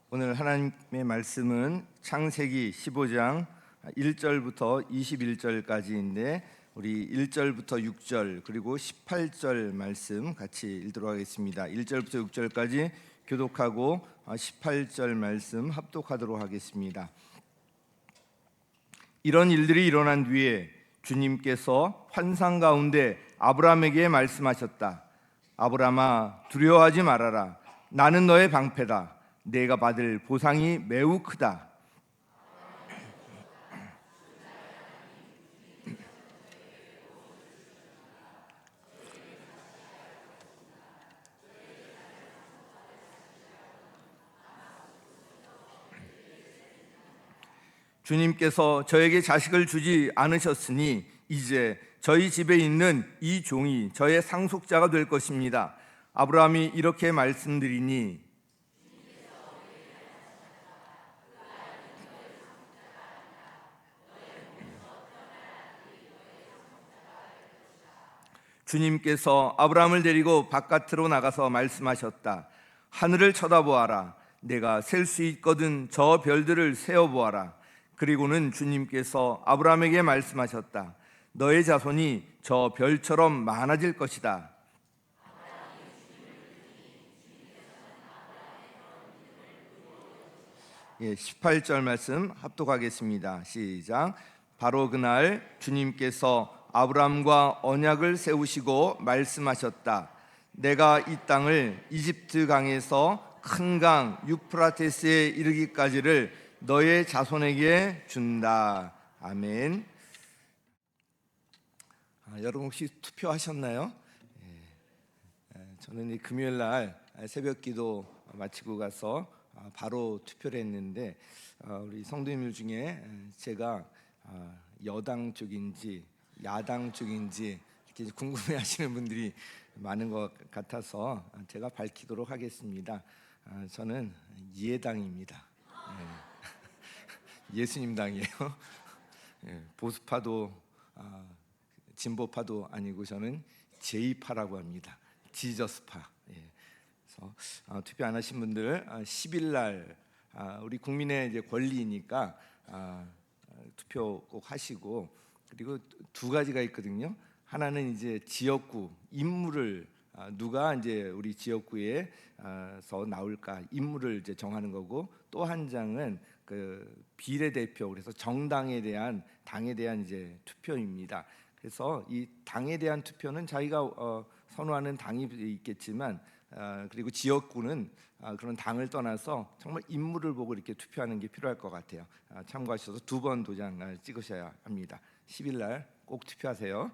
오늘 하나님의 말씀은 창세기 15장 1절부터 21절까지인데 우리 1절부터 6절 그리고 18절 말씀 같이 읽도록 하겠습니다. 1절부터 6절까지 교독하고 18절 말씀 합독하도록 하겠습니다. 이런 일들이 일어난 뒤에 주님께서 환상 가운데 아브라함에게 말씀하셨다. 아브라함아, 두려워하지 말아라. 나는 너의 방패다. 내가 받을 보상이 매우 크다. 주님께서 저에게 자식을 주지 않으셨으니 이제 저희 집에 있는 이 종이 저의 상속자가 될 것입니다. 아브라함이 이렇게 말씀드리니 주님께서 아브라함을 데리고 바깥으로 나가서 말씀하셨다. 하늘을 쳐다보아라. 내가 셀 수 있거든 저 별들을 세어보아라. 그리고는 주님께서 아브라함에게 말씀하셨다. 너의 자손이 저 별처럼 많아질 것이다. 18절 말씀 합독하겠습니다. 시작. 바로 그날 주님께서 아브라함과 언약을 세우시고 말씀하셨다. 내가 이 땅을 이집트 강에서 큰 강 유프라테스에 이르기까지를 너의 자손에게 준다. 아멘. 여러분 혹시 투표하셨나요? 저는 이 금요일 날 새벽기도 마치고 가서 바로 투표를 했는데 우리 성도님들 중에 제가 여당 쪽인지 야당 쪽인지 이렇게 궁금해하시는 분들이 많은 것 같아서 제가 밝히도록 하겠습니다. 저는 예당입니다. 예수님 당이에요. 보수파도 진보파도 아니고 저는 제이파라고 합니다. 지저스파. 그래서 투표 안 하신 분들 10일 날 우리 국민의 이제 권리니까 투표 꼭 하시고, 그리고 두 가지가 있거든요. 하나는 이제 지역구 인물을 누가 이제 우리 지역구에서 나올까 인물을 이제 정하는 거고, 또 한 장은 그 비례대표, 그래서 정당에 대한 당에 대한 이제 투표입니다. 그래서 이 당에 대한 투표는 자기가 선호하는 당이 있겠지만 그리고 지역구는 그런 당을 떠나서 정말 인물을 보고 이렇게 투표하는 게 필요할 것 같아요. 참고하셔서 2번 도장 찍으셔야 합니다. 10일 날 꼭 투표하세요.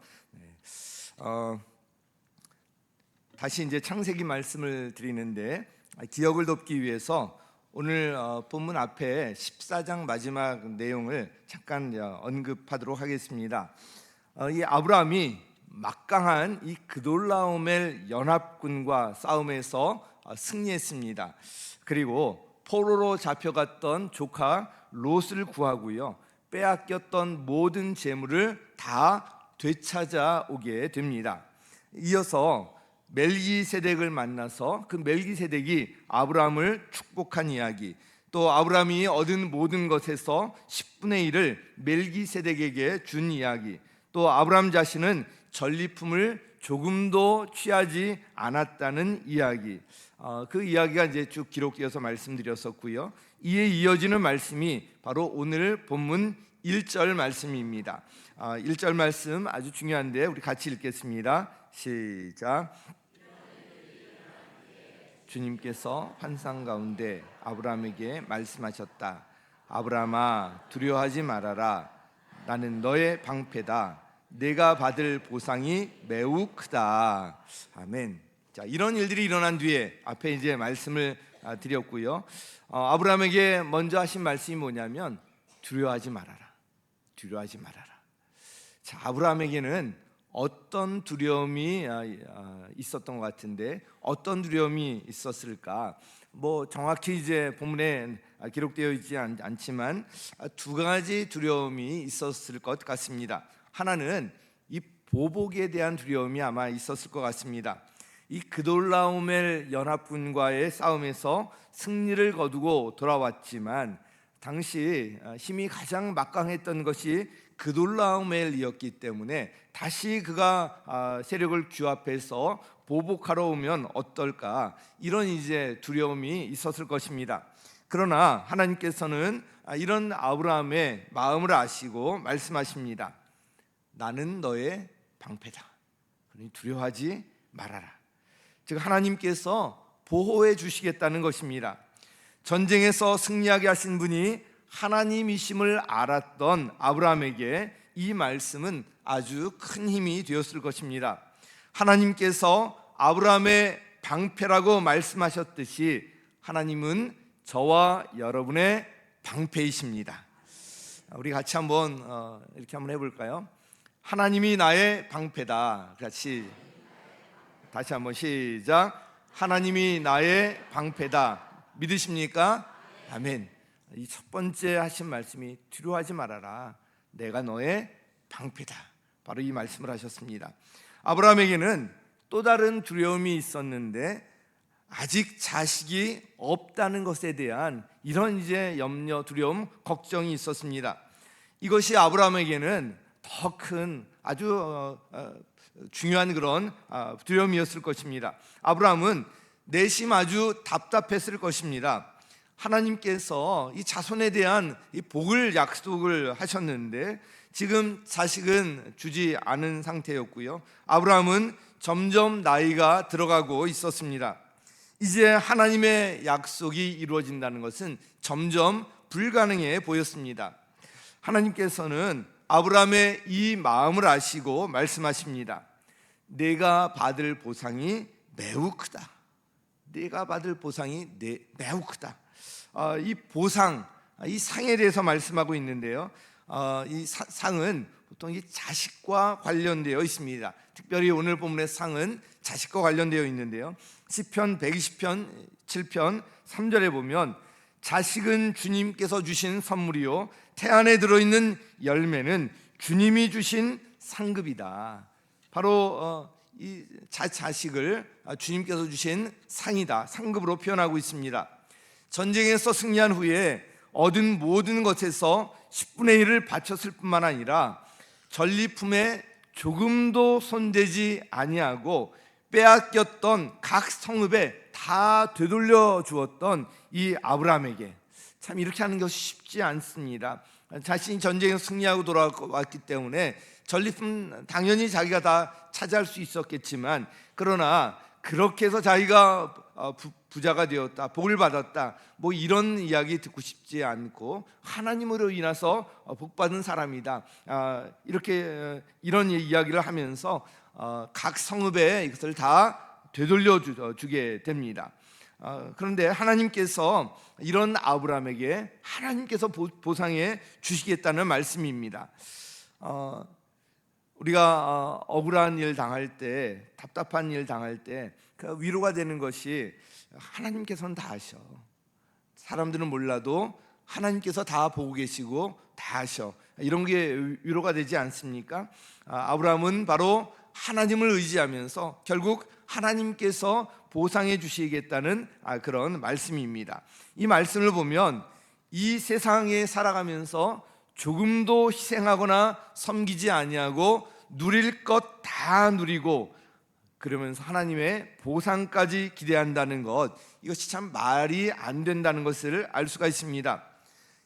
다시 이제 창세기 말씀을 드리는데 기억을 돕기 위해서 오늘 본문 앞에 14장 마지막 내용을 잠깐 언급하도록 하겠습니다. 이 아브라함이 막강한 이 그돌라오멜 연합군과 싸움에서 승리했습니다. 그리고 포로로 잡혀갔던 조카 롯을 구하고요, 빼앗겼던 모든 재물을 다 되찾아 오게 됩니다. 이어서 멜기세덱을 만나서 그 멜기세덱이 아브라함을 축복한 이야기, 또 아브라함이 얻은 모든 것에서 10분의 1을 멜기세덱에게 준 이야기, 또 아브라함 자신은 전리품을 조금도 취하지 않았다는 이야기, 그 이야기가 이제 쭉 기록되어서 말씀드렸었고요. 이에 이어지는 말씀이 바로 오늘 본문 1절 말씀입니다. 1절 말씀 아주 중요한데 우리 같이 읽겠습니다. 시작. 주님께서 환상 가운데 아브라함에게 말씀하셨다. 아브라함아, 두려워하지 말아라. 나는 너의 방패다. 내가 받을 보상이 매우 크다. 아멘. 자, 이런 일들이 일어난 뒤에 앞에 이제 말씀을 드렸고요. 아브라함에게 먼저 하신 말씀이 뭐냐면 두려워하지 말아라. 두려워하지 말아라. 자, 아브라함에게는 어떤 두려움이 있었던 것 같은데 어떤 두려움이 있었을까? 뭐 정확히 이제 본문에 기록되어 있지 않지만 두 가지 두려움이 있었을 것 같습니다. 하나는 이 보복에 대한 두려움이 아마 있었을 것 같습니다. 이 그돌라오멜 연합군과의 싸움에서 승리를 거두고 돌아왔지만 당시 힘이 가장 막강했던 것이 그돌라오멜이었기 때문에 다시 그가 세력을 규합해서 보복하러 오면 어떨까, 이런 이제 두려움이 있었을 것입니다. 그러나 하나님께서는 이런 아브라함의 마음을 아시고 말씀하십니다. 나는 너의 방패다. 그러니 두려워하지 말아라. 즉 하나님께서 보호해 주시겠다는 것입니다. 전쟁에서 승리하게 하신 분이 하나님이심을 알았던 아브라함에게 이 말씀은 아주 큰 힘이 되었을 것입니다. 하나님께서 아브라함의 방패라고 말씀하셨듯이 하나님은 저와 여러분의 방패이십니다. 우리 같이 한번 이렇게 한번 해볼까요? 하나님이 나의 방패다. 같이 다시 한번 시작. 하나님이 나의 방패다. 믿으십니까? 아멘. 이 첫 번째 하신 말씀이 두려워하지 말아라. 내가 너의 방패다. 바로 이 말씀을 하셨습니다. 아브라함에게는 또 다른 두려움이 있었는데 아직 자식이 없다는 것에 대한 이런 이제 염려, 두려움, 걱정이 있었습니다. 이것이 아브라함에게는 더 큰 아주 중요한 그런 두려움이었을 것입니다. 아브라함은 내심 아주 답답했을 것입니다. 하나님께서 이 자손에 대한 이 복을 약속을 하셨는데 지금 자식은 주지 않은 상태였고요. 아브라함은 점점 나이가 들어가고 있었습니다. 이제 하나님의 약속이 이루어진다는 것은 점점 불가능해 보였습니다. 하나님께서는 아브라함의 이 마음을 아시고 말씀하십니다. 내가 받을 보상이 매우 크다. 내가 받을 보상이 매우 크다. 이 보상, 이 상에 대해서 말씀하고 있는데요. 이 상은 보통 이 자식과 관련되어 있습니다. 특별히 오늘 본문의 상은 자식과 관련되어 있는데요. 시편 120편 7편 3절에 보면 자식은 주님께서 주신 선물이요 태안에 들어있는 열매는 주님이 주신 상급이다. 바로 이 자식을 주님께서 주신 상이다, 상급으로 표현하고 있습니다. 전쟁에서 승리한 후에 얻은 모든 것에서 10분의 1을 바쳤을 뿐만 아니라 전리품에 조금도 손대지 아니하고 빼앗겼던 각 성읍에 다 되돌려 주었던 이 아브라함에게 참 이렇게 하는 것이 쉽지 않습니다. 자신이 전쟁에서 승리하고 돌아왔기 때문에 전리품 당연히 자기가 다 차지할 수 있었겠지만 그러나 그렇게 해서 자기가 부자가 되었다, 복을 받았다, 뭐 이런 이야기 듣고 싶지 않고 하나님으로 인해서 복받은 사람이다, 이렇게 이런 이야기를 하면서 각 성읍에 이것을 다 되돌려 주게 됩니다. 그런데 하나님께서 이런 아브라함에게 하나님께서 보상해 주시겠다는 말씀입니다. 우리가 억울한 일 당할 때, 답답한 일 당할 때 그 위로가 되는 것이 하나님께서는 다 아셔. 사람들은 몰라도 하나님께서 다 보고 계시고 다 아셔. 이런 게 위로가 되지 않습니까? 아브라함은 바로 하나님을 의지하면서 결국 하나님께서 보상해 주시겠다는 그런 말씀입니다. 이 말씀을 보면 이 세상에 살아가면서 조금도 희생하거나 섬기지 아니하고 누릴 것 다 누리고 그러면서 하나님의 보상까지 기대한다는 것, 이것이 참 말이 안 된다는 것을 알 수가 있습니다.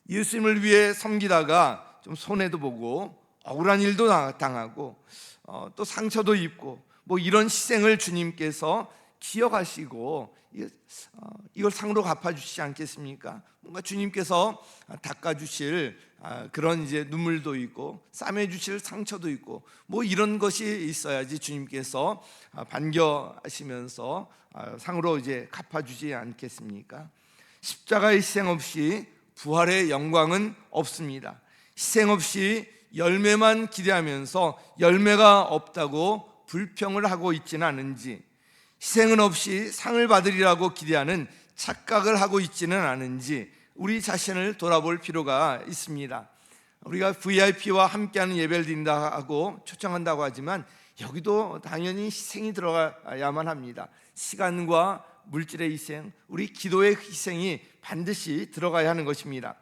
예수님을 위해 섬기다가 좀 손해도 보고 억울한 일도 당하고 또 상처도 입고 뭐 이런 희생을 주님께서 기억하시고 이걸 상으로 갚아주시지 않겠습니까? 뭔가 주님께서 닦아주실 그런 이제 눈물도 있고 싸매주실 상처도 있고 뭐 이런 것이 있어야지 주님께서 반겨하시면서 상으로 이제 갚아주지 않겠습니까? 십자가의 희생 없이 부활의 영광은 없습니다. 희생 없이 열매만 기대하면서 열매가 없다고 불평을 하고 있지는 않은지, 희생은 없이 상을 받으리라고 기대하는 착각을 하고 있지는 않은지 우리 자신을 돌아볼 필요가 있습니다. 우리가 VIP와 함께하는 예배를 드린다고 하고 초청한다고 하지만 여기도 당연히 희생이 들어가야만 합니다. 시간과 물질의 희생, 우리 기도의 희생이 반드시 들어가야 하는 것입니다.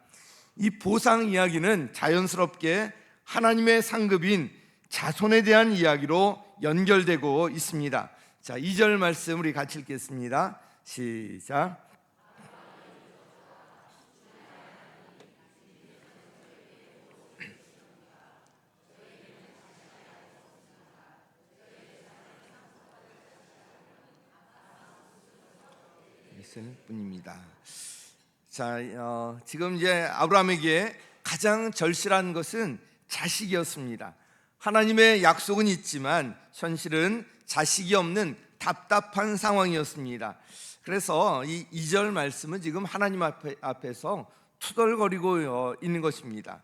이 보상 이야기는 자연스럽게 하나님의 상급인 자손에 대한 이야기로 연결되고 있습니다. 자, 2절 말씀 우리 같이 읽겠습니다. 시작. 있을 뿐입니다. 자, 지금 이제 아브라함에게 가장 절실한 것은 자식이었습니다. 하나님의 약속은 있지만 현실은 자식이 없는 답답한 상황이었습니다. 그래서 이 2절 말씀은 지금 하나님 앞에서 투덜거리고 있는 것입니다.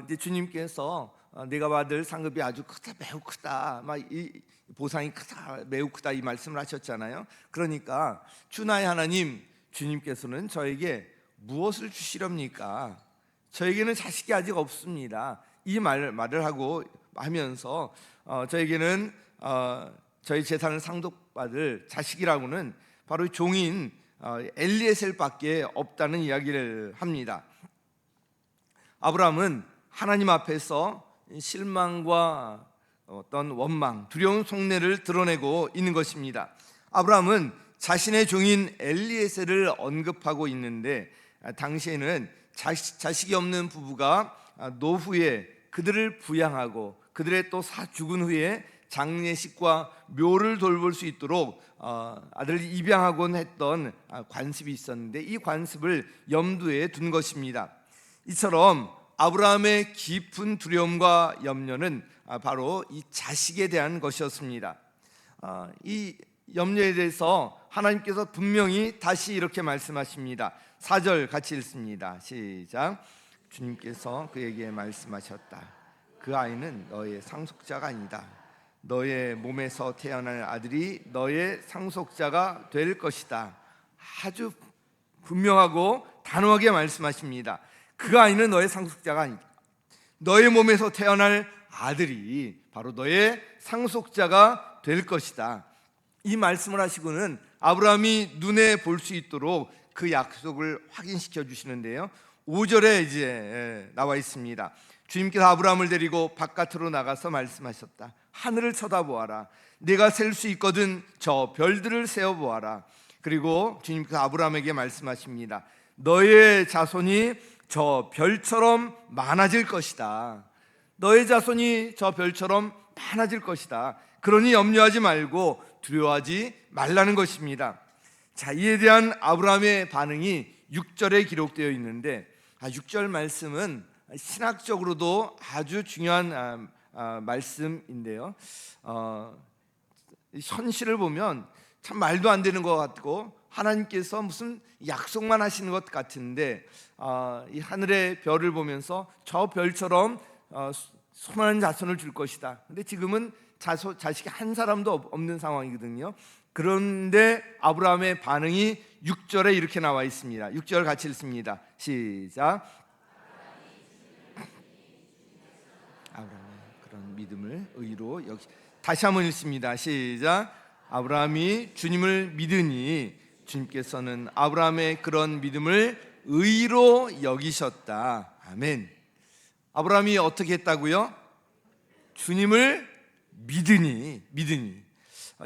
이제 주님께서 내가 받을 상급이 아주 크다, 매우 크다, 막 이 보상이 크다, 매우 크다 이 말씀을 하셨잖아요. 그러니까 주 나의 하나님, 주님께서는 저에게 무엇을 주시렵니까? 저에게는 자식이 아직 없습니다. 이 말을 하면서 저에게는 저희 재산을 상속받을 자식이라고는 바로 종인 엘리에셀밖에 없다는 이야기를 합니다. 아브라함은 하나님 앞에서 실망과 어떤 원망, 두려운 속내를 드러내고 있는 것입니다. 아브라함은 자신의 종인 엘리에셀을 언급하고 있는데, 당시에는 자식이 없는 부부가 노후에 그들을 부양하고 그들의 또 죽은 후에 장례식과 묘를 돌볼 수 있도록 아들을 입양하곤 했던 관습이 있었는데, 이 관습을 염두에 둔 것입니다. 이처럼 아브라함의 깊은 두려움과 염려는 바로 이 자식에 대한 것이었습니다. 이 염려에 대해서 하나님께서 분명히 다시 이렇게 말씀하십니다. 4절 같이 읽습니다. 시작. 주님께서 그에게 말씀하셨다. 그 아이는 너의 상속자가 아니다. 너의 몸에서 태어날 아들이 너의 상속자가 될 것이다. 아주 분명하고 단호하게 말씀하십니다. 그 아이는 너의 상속자가 아니다. 너의 몸에서 태어날 아들이 바로 너의 상속자가 될 것이다. 이 말씀을 하시고는 아브라함이 눈에 볼 수 있도록 그 약속을 확인시켜 주시는데요. 5절에 이제 나와 있습니다. 주님께서 아브라함을 데리고 바깥으로 나가서 말씀하셨다. 하늘을 쳐다보아라. 내가 셀 수 있거든 저 별들을 세어보아라. 그리고 주님께서 아브라함에게 말씀하십니다. 너의 자손이 저 별처럼 많아질 것이다. 너의 자손이 저 별처럼 많아질 것이다. 그러니 염려하지 말고 두려워하지 말라는 것입니다. 자, 이에 대한 아브라함의 반응이 6절에 기록되어 있는데, 6절 말씀은 신학적으로도 아주 중요한 말씀인데요. 현실을 보면 참 말도 안 되는 것 같고 하나님께서 무슨 약속만 하시는 것 같은데, 이 하늘의 별을 보면서 저 별처럼 수많은 자손을 줄 것이다. 근데 지금은 자식이 한 사람도 없는 상황이거든요. 그런데 아브라함의 반응이 6절에 이렇게 나와 있습니다. 6절 같이 읽습니다. 시작. 아브라함의 그런 믿음을 의로 여기. 다시 한번 읽습니다. 시작. 아브라함이 주님을 믿으니 주님께서는 아브라함의 그런 믿음을 의로 여기셨다. 아멘. 아브라함이 어떻게 했다고요? 주님을 믿으니.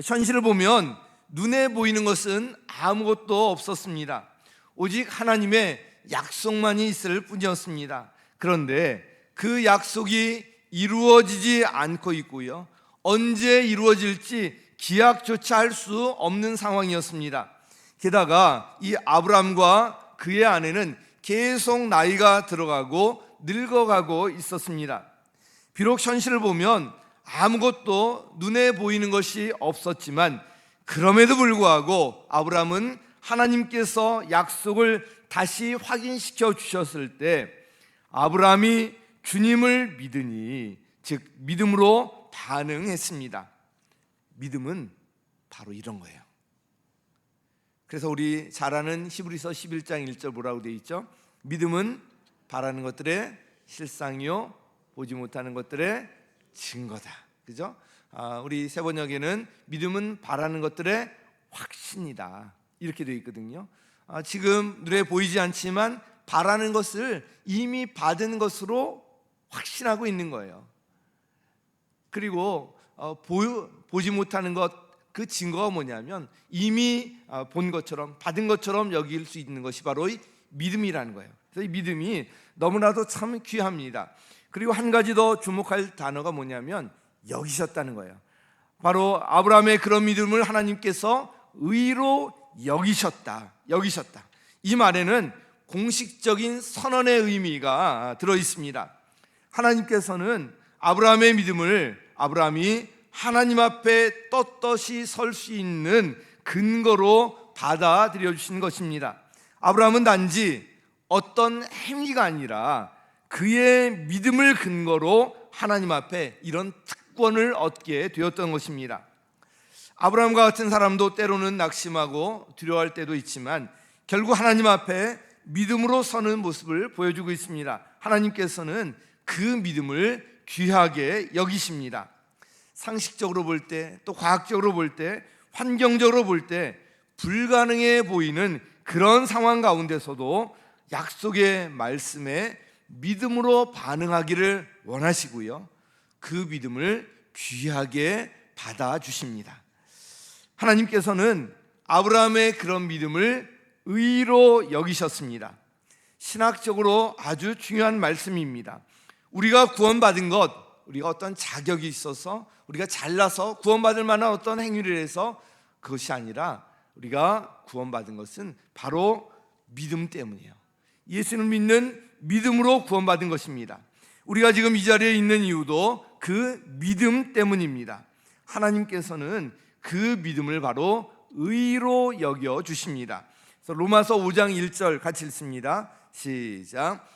현실을 보면 눈에 보이는 것은 아무것도 없었습니다. 오직 하나님의 약속만이 있을 뿐이었습니다. 그런데 그 약속이 이루어지지 않고 있고요, 언제 이루어질지 기약조차 할 수 없는 상황이었습니다. 게다가 이 아브람과 그의 아내는 계속 나이가 들어가고 늙어가고 있었습니다. 비록 현실을 보면 아무것도 눈에 보이는 것이 없었지만, 그럼에도 불구하고 아브람은 하나님께서 약속을 다시 확인시켜 주셨을 때 아브람이 주님을 믿으니, 즉 믿음으로 반응했습니다. 믿음은 바로 이런 거예요. 그래서 우리 잘 아는 히브리서 11장 1절 뭐라고 되어 있죠? 믿음은 바라는 것들의 실상이요 보지 못하는 것들의 증거다. 그죠? 우리 세 번역에는 믿음은 바라는 것들의 확신이다 이렇게 되어 있거든요. 지금 눈에 보이지 않지만 바라는 것을 이미 받은 것으로 확신하고 있는 거예요. 그리고 보지 못하는 것, 그 증거가 뭐냐면 이미 본 것처럼 받은 것처럼 여길 수 있는 것이 바로 이 믿음이라는 거예요. 그래서 이 믿음이 너무나도 참 귀합니다. 그리고 한 가지 더 주목할 단어가 뭐냐면 여기셨다는 거예요. 바로 아브라함의 그런 믿음을 하나님께서 의로 여기셨다. 이 말에는 공식적인 선언의 의미가 들어 있습니다. 하나님께서는 아브라함의 믿음을 아브라함이 하나님 앞에 떳떳이 설 수 있는 근거로 받아들여 주신 것입니다. 아브라함은 단지 어떤 행위가 아니라 그의 믿음을 근거로 하나님 앞에 이런 특권을 얻게 되었던 것입니다. 아브라함과 같은 사람도 때로는 낙심하고 두려워할 때도 있지만 결국 하나님 앞에 믿음으로 서는 모습을 보여주고 있습니다. 하나님께서는 그 믿음을 귀하게 여기십니다. 상식적으로 볼 때, 또 과학적으로 볼 때, 환경적으로 볼 때 불가능해 보이는 그런 상황 가운데서도 약속의 말씀에 믿음으로 반응하기를 원하시고요, 그 믿음을 귀하게 받아주십니다. 하나님께서는 아브라함의 그런 믿음을 의로 여기셨습니다. 신학적으로 아주 중요한 말씀입니다. 우리가 구원받은 것, 우리가 어떤 자격이 있어서 우리가 잘나서 구원받을 만한 어떤 행위를 해서 그것이 아니라 우리가 구원받은 것은 바로 믿음 때문이에요. 예수를 믿는 믿음으로 구원받은 것입니다. 우리가 지금 이 자리에 있는 이유도 그 믿음 때문입니다. 하나님께서는 그 믿음을 바로 의로 여겨 주십니다. 그래서 로마서 5장 1절 같이 읽습니다. 시작.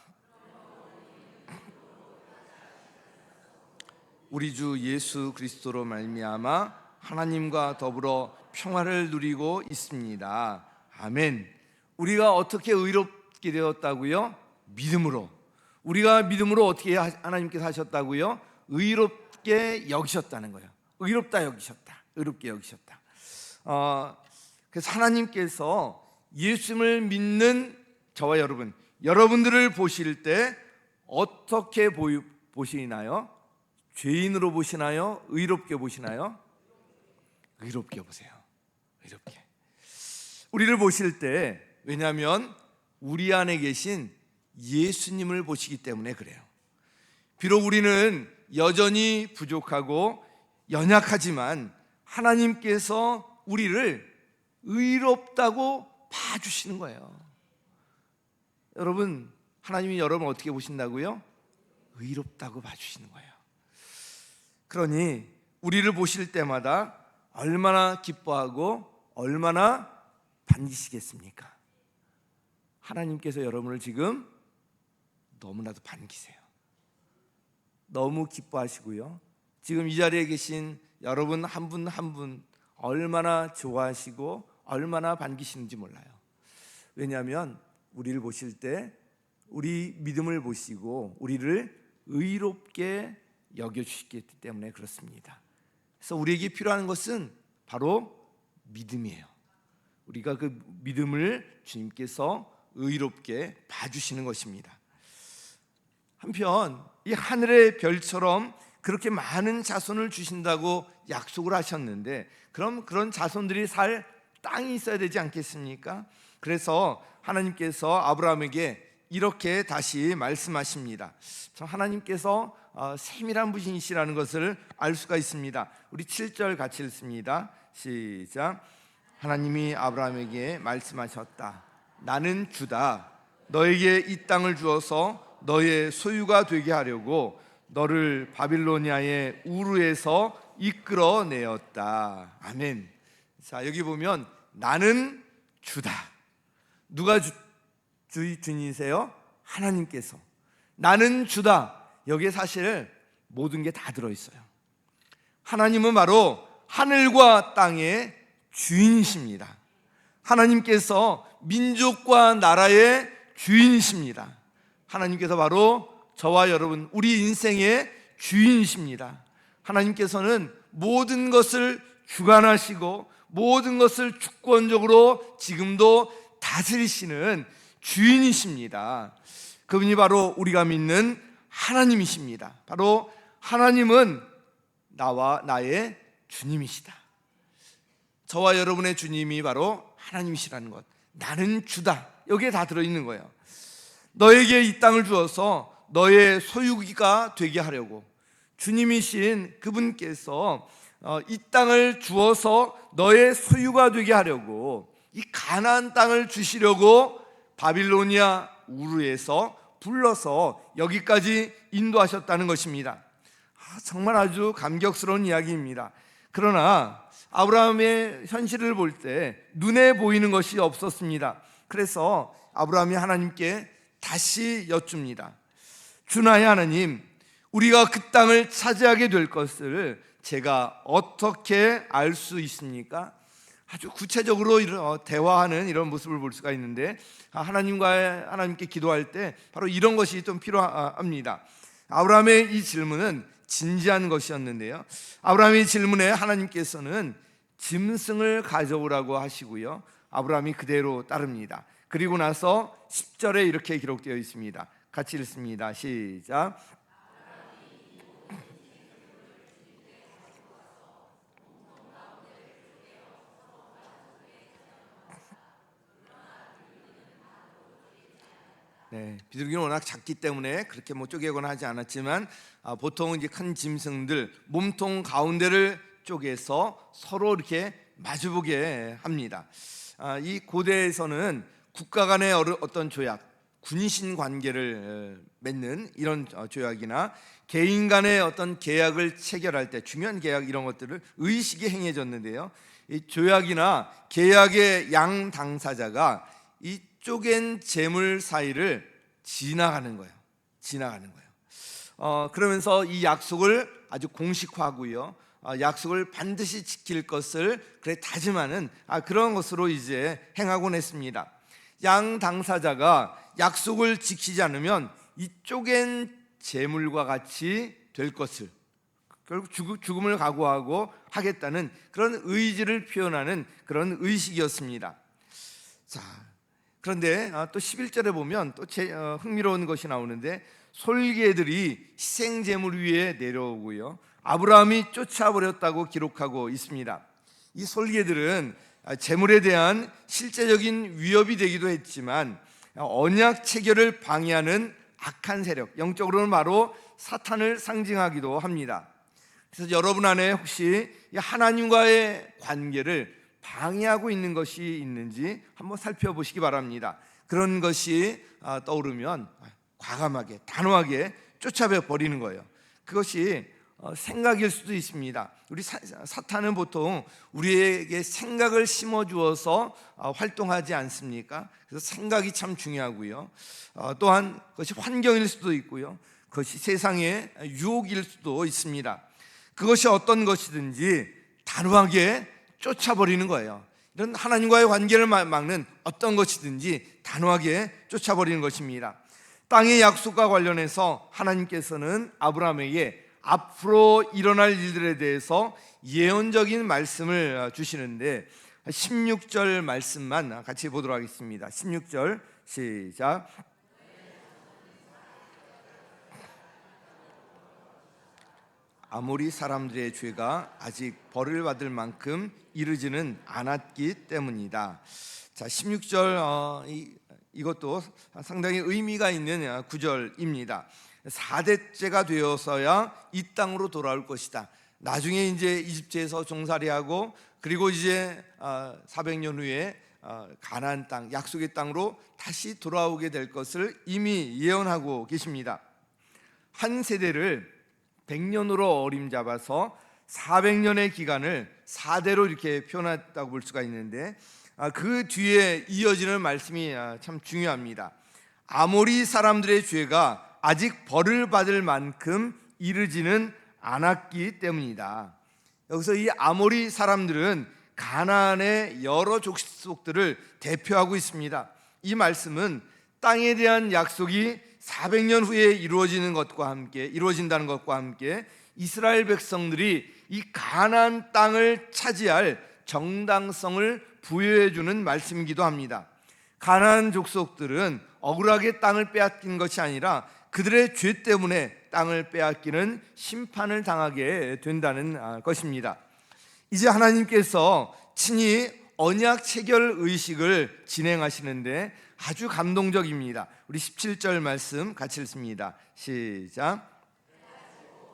우리 주 예수 그리스도로 말미암아 하나님과 더불어 평화를 누리고 있습니다. 아멘. 우리가 어떻게 의롭게 되었다고요? 믿음으로. 우리가 믿음으로 어떻게 하나님께서 하셨다고요? 의롭게 여기셨다는 거예요. 의롭게 여기셨다. 그래서 하나님께서 예수님을 믿는 저와 여러분들을 보실 때 어떻게 보시나요? 죄인으로 보시나요? 의롭게 보시나요? 의롭게 보세요. 의롭게. 우리를 보실 때, 왜냐하면 우리 안에 계신 예수님을 보시기 때문에 그래요. 비록 우리는 여전히 부족하고 연약하지만 하나님께서 우리를 의롭다고 봐주시는 거예요. 여러분, 하나님이 여러분 어떻게 보신다고요? 의롭다고 봐주시는 거예요. 그러니 우리를 보실 때마다 얼마나 기뻐하고 얼마나 반기시겠습니까? 하나님께서 여러분을 지금 너무나도 반기세요. 너무 기뻐하시고요, 지금 이 자리에 계신 여러분 한 분 한 분 얼마나 좋아하시고 얼마나 반기시는지 몰라요. 왜냐하면 우리를 보실 때 우리 믿음을 보시고 우리를 의롭게 여겨주시기 때문에 그렇습니다. 그래서 우리에게 필요한 것은 바로 믿음이에요. 우리가 그 믿음을 주님께서 의롭게 봐주시는 것입니다. 한편 이 하늘의 별처럼 그렇게 많은 자손을 주신다고 약속을 하셨는데, 그럼 그런 자손들이 살 땅이 있어야 되지 않겠습니까? 그래서 하나님께서 아브라함에게 이렇게 다시 말씀하십니다. 하나님께서 세밀한 분이시라는 것을 알 수가 있습니다. 우리 7절 같이 읽습니다. 시작. 하나님이 아브라함에게 말씀하셨다. 나는 주다. 너에게 이 땅을 주어서 너의 소유가 되게 하려고 너를 바빌로니아의 우르에서 이끌어내었다. 아멘. 자, 여기 보면 나는 주다. 누가 주인이세요? 하나님께서. 나는 주다. 여기에 사실 모든 게 다 들어있어요. 하나님은 바로 하늘과 땅의 주인이십니다. 하나님께서 민족과 나라의 주인이십니다. 하나님께서 바로 저와 여러분, 우리 인생의 주인이십니다. 하나님께서는 모든 것을 주관하시고 모든 것을 주권적으로 지금도 다스리시는 주인이십니다. 그분이 바로 우리가 믿는 하나님이십니다. 바로 하나님은 나와 나의 주님이시다. 저와 여러분의 주님이 바로 하나님이시라는 것, 나는 주다, 여기에 다 들어있는 거예요. 너에게 이 땅을 주어서 너의 소유가 되게 하려고 주님이신 그분께서 이 땅을 주어서 너의 소유가 되게 하려고 이 가나안 땅을 주시려고 바빌로니아 우르에서 불러서 여기까지 인도하셨다는 것입니다. 정말 아주 감격스러운 이야기입니다. 그러나 아브라함의 현실을 볼 때 눈에 보이는 것이 없었습니다. 그래서 아브라함이 하나님께 다시 여쭙니다. 주나의 하나님, 우리가 그 땅을 차지하게 될 것을 제가 어떻게 알 수 있습니까? 아주 구체적으로 대화하는 이런 모습을 볼 수가 있는데, 하나님께 기도할 때 바로 이런 것이 좀 필요합니다. 아브라함의 이 질문은 진지한 것이었는데요, 아브라함의 질문에 하나님께서는 짐승을 가져오라고 하시고요, 아브라함이 그대로 따릅니다. 그리고 나서 10절에 이렇게 기록되어 있습니다. 같이 읽습니다. 시작. 네, 비둘기는 워낙 작기 때문에 그렇게 쪼개거나 하지 않았지만 보통 이제 큰 짐승들 몸통 가운데를 쪼개서 서로 이렇게 마주보게 합니다. 이 고대에서는 국가 간의 어떤 조약, 군신 관계를 맺는 이런 조약이나 개인 간의 어떤 계약을 체결할 때 중요한 계약 이런 것들을 의식이 행해졌는데요, 이 조약이나 계약의 양 당사자가 이 쪼갠 재물 사이를 지나가는 거예요. 그러면서 이 약속을 아주 공식화하고요, 약속을 반드시 지킬 것을 그래 다짐하는 그런 것으로 이제 행하곤 했습니다. 양 당사자가 약속을 지키지 않으면 이 쪼갠 재물과 같이 될 것을, 결국 죽음을 각오하고 하겠다는 그런 의지를 표현하는 그런 의식이었습니다. 자, 그런데 또 11절에 보면 또 흥미로운 것이 나오는데, 솔개들이 희생제물 위에 내려오고요, 아브라함이 쫓아버렸다고 기록하고 있습니다. 이 솔개들은 제물에 대한 실제적인 위협이 되기도 했지만 언약 체결을 방해하는 악한 세력, 영적으로는 바로 사탄을 상징하기도 합니다. 그래서 여러분 안에 혹시 하나님과의 관계를 방해하고 있는 것이 있는지 한번 살펴보시기 바랍니다. 그런 것이 떠오르면 과감하게 단호하게 쫓아버리는 거예요. 그것이 생각일 수도 있습니다. 우리 사탄은 보통 우리에게 생각을 심어주어서 활동하지 않습니까? 그래서 생각이 참 중요하고요, 또한 그것이 환경일 수도 있고요, 그것이 세상의 유혹일 수도 있습니다. 그것이 어떤 것이든지 단호하게 쫓아버리는 거예요. 이런 하나님과의 관계를 막는 어떤 것이든지 단호하게 쫓아버리는 것입니다. 땅의 약속과 관련해서 하나님께서는 아브라함에게 앞으로 일어날 일들에 대해서 예언적인 말씀을 주시는데 16절 말씀만 같이 보도록 하겠습니다. 16절 시작. 아모리 사람들의 죄가 아직 벌을 받을 만큼 이르지는 않았기 때문이다. 자, 16절 이것도 상당히 의미가 있는 구절입니다. 4대째가 되어서야 이 땅으로 돌아올 것이다. 나중에 이제 이집트에서 종살이하고 그리고 이제 400년 후에 가나안 땅, 약속의 땅으로 다시 돌아오게 될 것을 이미 예언하고 계십니다. 한 세대를 100년으로 어림잡아서 400년의 기간을 4대로 이렇게 표현했다고 볼 수가 있는데, 그 뒤에 이어지는 말씀이 참 중요합니다. 아모리 사람들의 죄가 아직 벌을 받을 만큼 이르지는 않았기 때문이다. 여기서 이 아모리 사람들은 가나안의 여러 족속들을 대표하고 있습니다. 이 말씀은 땅에 대한 약속이 400년 후에 이루어진다는 것과 함께 이스라엘 백성들이 이 가나안 땅을 차지할 정당성을 부여해 주는 말씀이기도 합니다. 가나안 족속들은 억울하게 땅을 빼앗긴 것이 아니라 그들의 죄 때문에 땅을 빼앗기는 심판을 당하게 된다는 것입니다. 이제 하나님께서 친히 언약 체결 의식을 진행하시는데 아주 감동적입니다. 우리 17절 말씀 같이 읽습니다. 시작.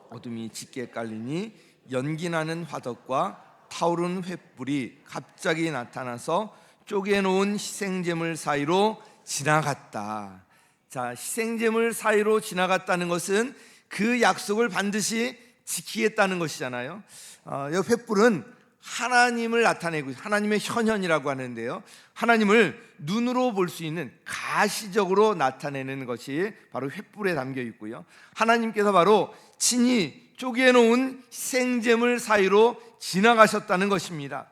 어둠이 짙게 깔리니 연기나는 화덕과 타오르는 횃불이 갑자기 나타나서 쪼개놓은 희생제물 사이로 지나갔다. 자, 희생제물 사이로 지나갔다는 것은 그 약속을 반드시 지키겠다는 것이잖아요. 이 횃불은 하나님을 나타내고 하나님의 현현이라고 하는데요, 하나님을 눈으로 볼 수 있는 가시적으로 나타내는 것이 바로 횃불에 담겨 있고요, 하나님께서 바로 친히 쪼개놓은 희생제물 사이로 지나가셨다는 것입니다.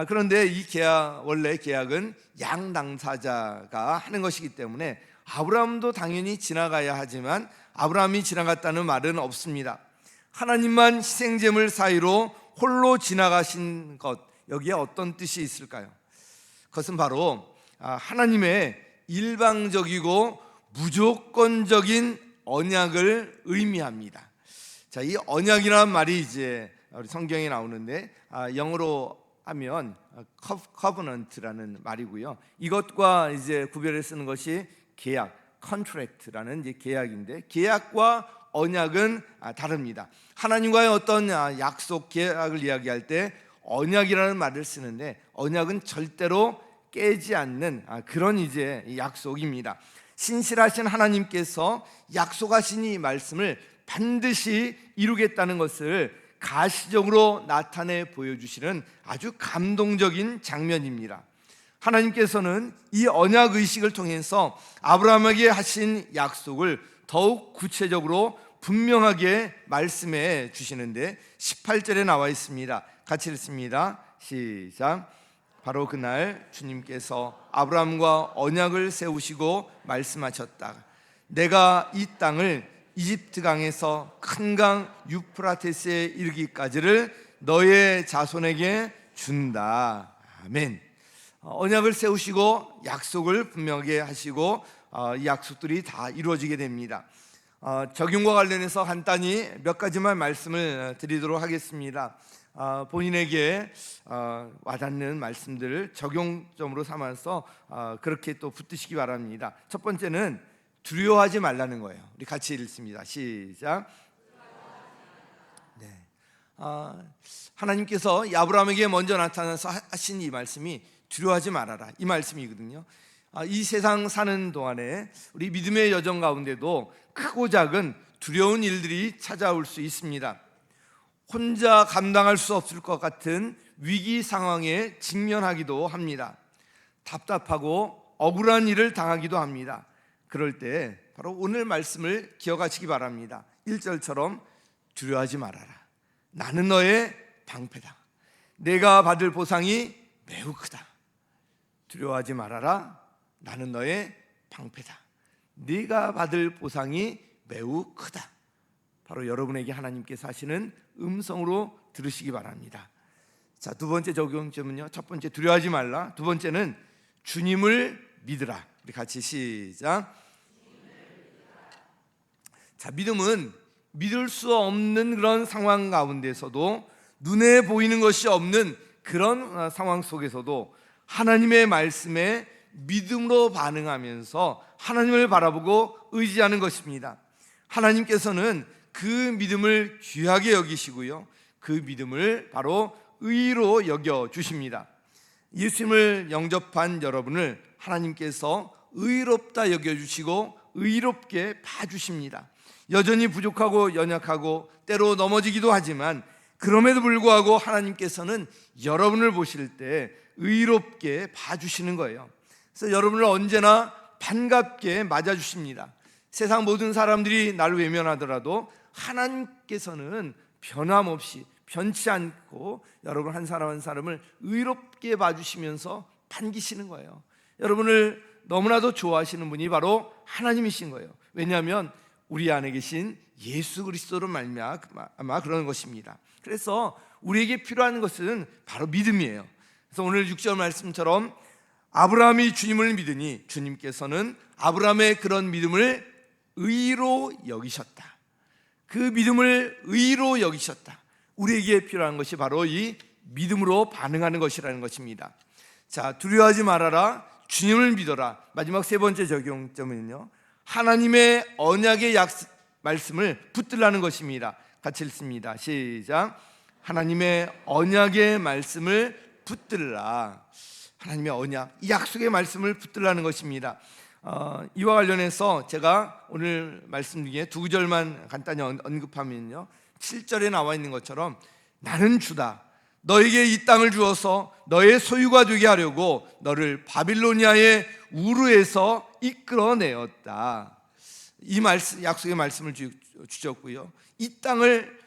그런데 이 계약, 원래 계약은 양당사자가 하는 것이기 때문에 아브라함도 당연히 지나가야 하지만 아브라함이 지나갔다는 말은 없습니다. 하나님만 희생제물 사이로 홀로 지나가신 것, 여기에 어떤 뜻이 있을까요? 그것은 바로 하나님의 일방적이고 무조건적인 언약을 의미합니다. 자, 이 언약이라는 말이 이제 우리 성경에 나오는데 영어로 하면 covenant라는 말이고요. 이것과 이제 구별해 쓰는 것이 계약, contract라는 이제 계약인데, 계약과 언약은 다릅니다. 하나님과의 어떤 약속, 계약을 이야기할 때 언약이라는 말을 쓰는데, 언약은 절대로 깨지 않는 그런 이제 약속입니다. 신실하신 하나님께서 약속하신 이 말씀을 반드시 이루겠다는 것을 가시적으로 나타내 보여주시는 아주 감동적인 장면입니다. 하나님께서는 이 언약 의식을 통해서 아브라함에게 하신 약속을 더욱 구체적으로 분명하게 말씀해 주시는데 18절에 나와 있습니다. 같이 읽습니다. 시작. 바로 그날 주님께서 아브라함과 언약을 세우시고 말씀하셨다. 내가 이 땅을 이집트 강에서 큰 강 유프라테스에 이르기까지를 너의 자손에게 준다. 아멘. 언약을 세우시고 약속을 분명하게 하시고 이 약속들이 다 이루어지게 됩니다. 적용과 관련해서 간단히 몇 가지만 말씀을 드리도록 하겠습니다. 본인에게 와닿는 말씀들을 적용점으로 삼아서 그렇게 또 붙드시기 바랍니다. 첫 번째는 두려워하지 말라는 거예요. 우리 같이 읽습니다. 시작. 네. 하나님께서 아브라함에게 먼저 나타나서 하신 이 말씀이 두려워하지 말아라, 이 말씀이거든요. 이 세상 사는 동안에 우리 믿음의 여정 가운데도 크고 작은 두려운 일들이 찾아올 수 있습니다. 혼자 감당할 수 없을 것 같은 위기 상황에 직면하기도 합니다. 답답하고 억울한 일을 당하기도 합니다. 그럴 때 바로 오늘 말씀을 기억하시기 바랍니다. 1절처럼 두려워하지 말아라. 나는 너의 방패다. 내가 받을 보상이 매우 크다. 두려워하지 말아라. 나는 너의 방패다. 네가 받을 보상이 매우 크다. 바로 여러분에게 하나님께서 하시는 음성으로 들으시기 바랍니다. 자, 두 번째 적용점은요, 첫 번째 두려워하지 말라, 두 번째는 주님을 믿으라. 우리 같이 시작. 자, 믿음은 믿을 수 없는 그런 상황 가운데서도, 눈에 보이는 것이 없는 그런 상황 속에서도 하나님의 말씀에 믿음으로 반응하면서 하나님을 바라보고 의지하는 것입니다. 하나님께서는 그 믿음을 귀하게 여기시고요, 그 믿음을 바로 의로 여겨 주십니다. 예수님을 영접한 여러분을 하나님께서 의롭다 여겨 주시고 의롭게 봐주십니다. 여전히 부족하고 연약하고 때로 넘어지기도 하지만 그럼에도 불구하고 하나님께서는 여러분을 보실 때 의롭게 봐주시는 거예요. 그래서 여러분을 언제나 반갑게 맞아주십니다. 세상 모든 사람들이 나를 외면하더라도 하나님께서는 변함없이 변치 않고 여러분 한 사람 한 사람을 의롭게 봐주시면서 반기시는 거예요. 여러분을 너무나도 좋아하시는 분이 바로 하나님이신 거예요. 왜냐하면 우리 안에 계신 예수 그리스도로 말미암아 그러는 것입니다. 그래서 우리에게 필요한 것은 바로 믿음이에요. 그래서 오늘 6절 말씀처럼 아브라함이 주님을 믿으니 주님께서는 아브라함의 그런 믿음을 의로 여기셨다. 그 믿음을 의로 여기셨다. 우리에게 필요한 것이 바로 이 믿음으로 반응하는 것이라는 것입니다. 자, 두려워하지 말아라. 주님을 믿어라. 마지막 세 번째 적용점은요, 하나님의 언약의 말씀을 붙들라는 것입니다. 같이 읽습니다. 시작. 하나님의 언약의 말씀을 붙들라. 하나님의 언약, 이 약속의 말씀을 붙들라는 것입니다. 이와 관련해서 제가 오늘 말씀 중에 두 구절만 간단히 언급하면요, 7절에 나와 있는 것처럼 나는 주다. 너에게 이 땅을 주어서 너의 소유가 되게 하려고 너를 바빌로니아의 우르에서 이끌어내었다. 이 말씀, 약속의 말씀을 주셨고요, 이 땅을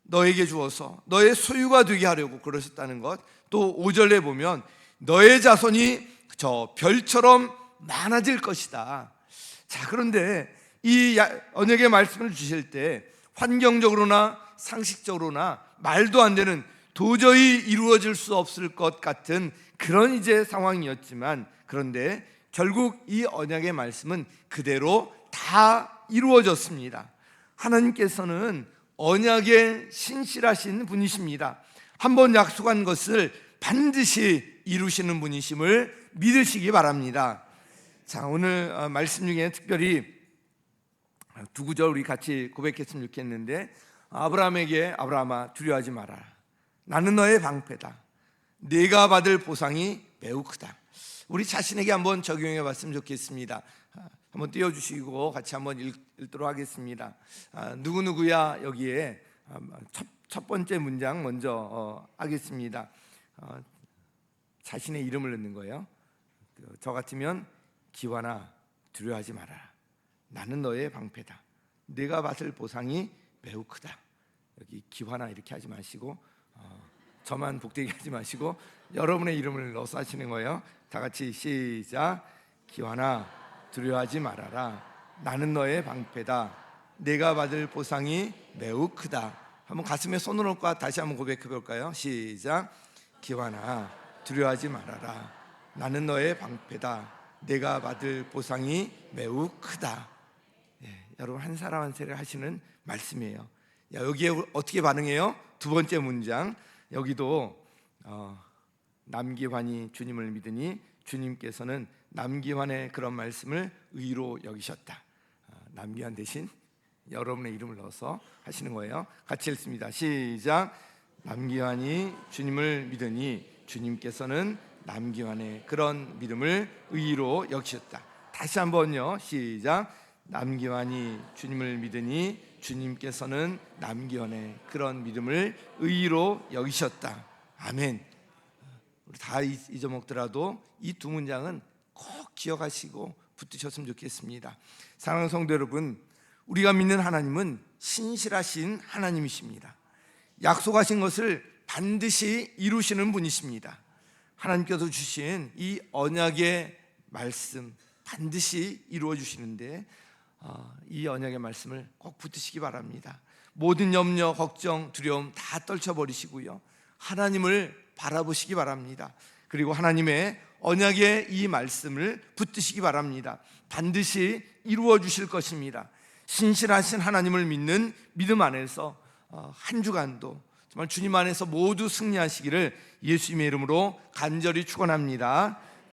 너에게 주어서 너의 소유가 되게 하려고 그러셨다는 것. 또 5절에 보면 너의 자손이 저 별처럼 많아질 것이다. 자, 그런데 이 언약의 말씀을 주실 때 환경적으로나 상식적으로나 말도 안 되는, 도저히 이루어질 수 없을 것 같은 그런 이제 상황이었지만, 그런데 결국 이 언약의 말씀은 그대로 다 이루어졌습니다. 하나님께서는 언약에 신실하신 분이십니다. 한번 약속한 것을 반드시 이루시는 분이심을 믿으시기 바랍니다. 자, 오늘 말씀 중에 특별히 두 구절 우리 같이 고백했으면 좋겠는데, 아브라함아 두려워하지 말아라. 나는 너의 방패다. 네가 받을 보상이 매우 크다. 우리 자신에게 한번 적용해 봤으면 좋겠습니다. 한번 띄워주시고 같이 한번 읽도록 하겠습니다. 누구누구야, 여기에 첫 번째 문장 먼저 하겠습니다. 자신의 이름을 넣는 거예요. 저 같으면 기환아 두려워하지 말아라. 나는 너의 방패다. 네가 받을 보상이 매우 크다. 여기 기환아 이렇게 하지 마시고, 저만 복되게 하지 마시고 여러분의 이름을 넣어서 하시는 거예요. 다 같이 시작. 기환아 두려워하지 말아라. 나는 너의 방패다. 네가 받을 보상이 매우 크다. 한번 가슴에 손을 얹고 다시 한번 고백해 볼까요? 시작. 기환아 두려워하지 말아라. 나는 너의 방패다. 네가 받을 보상이 매우 크다. 여러분 한 사람 한 사람 하시는 말씀이에요. 여기에 어떻게 반응해요? 두 번째 문장, 여기도 남기환이 주님을 믿으니 주님께서는 남기환의 그런 말씀을 의로 여기셨다. 남기환 대신 여러분의 이름을 넣어서 하시는 거예요. 같이 읽습니다. 시작. 남기환이 주님을 믿으니 주님께서는 남기환의 그런 믿음을 의로 여기셨다. 다시 한번요. 시작. 남기환이 주님을 믿으니 주님께서는 남기환의 그런 믿음을 의로 여기셨다. 아멘. 우리 다 잊어먹더라도 이 두 문장은 꼭 기억하시고 붙드셨으면 좋겠습니다. 사랑하는 성도 여러분, 우리가 믿는 하나님은 신실하신 하나님이십니다. 약속하신 것을 반드시 이루시는 분이십니다. 하나님께서 주신 이 언약의 말씀 반드시 이루어 주시는데, 이 언약의 말씀을 꼭 붙드시기 바랍니다. 모든 염려, 걱정, 두려움 다 떨쳐버리시고요, 하나님을 바라보시기 바랍니다. 그리고 하나님의 언약의 이 말씀을 붙드시기 바랍니다. 반드시 이루어 주실 것입니다. 신실하신 하나님을 믿는 믿음 안에서 한 주간도 정말 주님 안에서 모두 승리하시기를 예수님의 이름으로 간절히 축원합니다.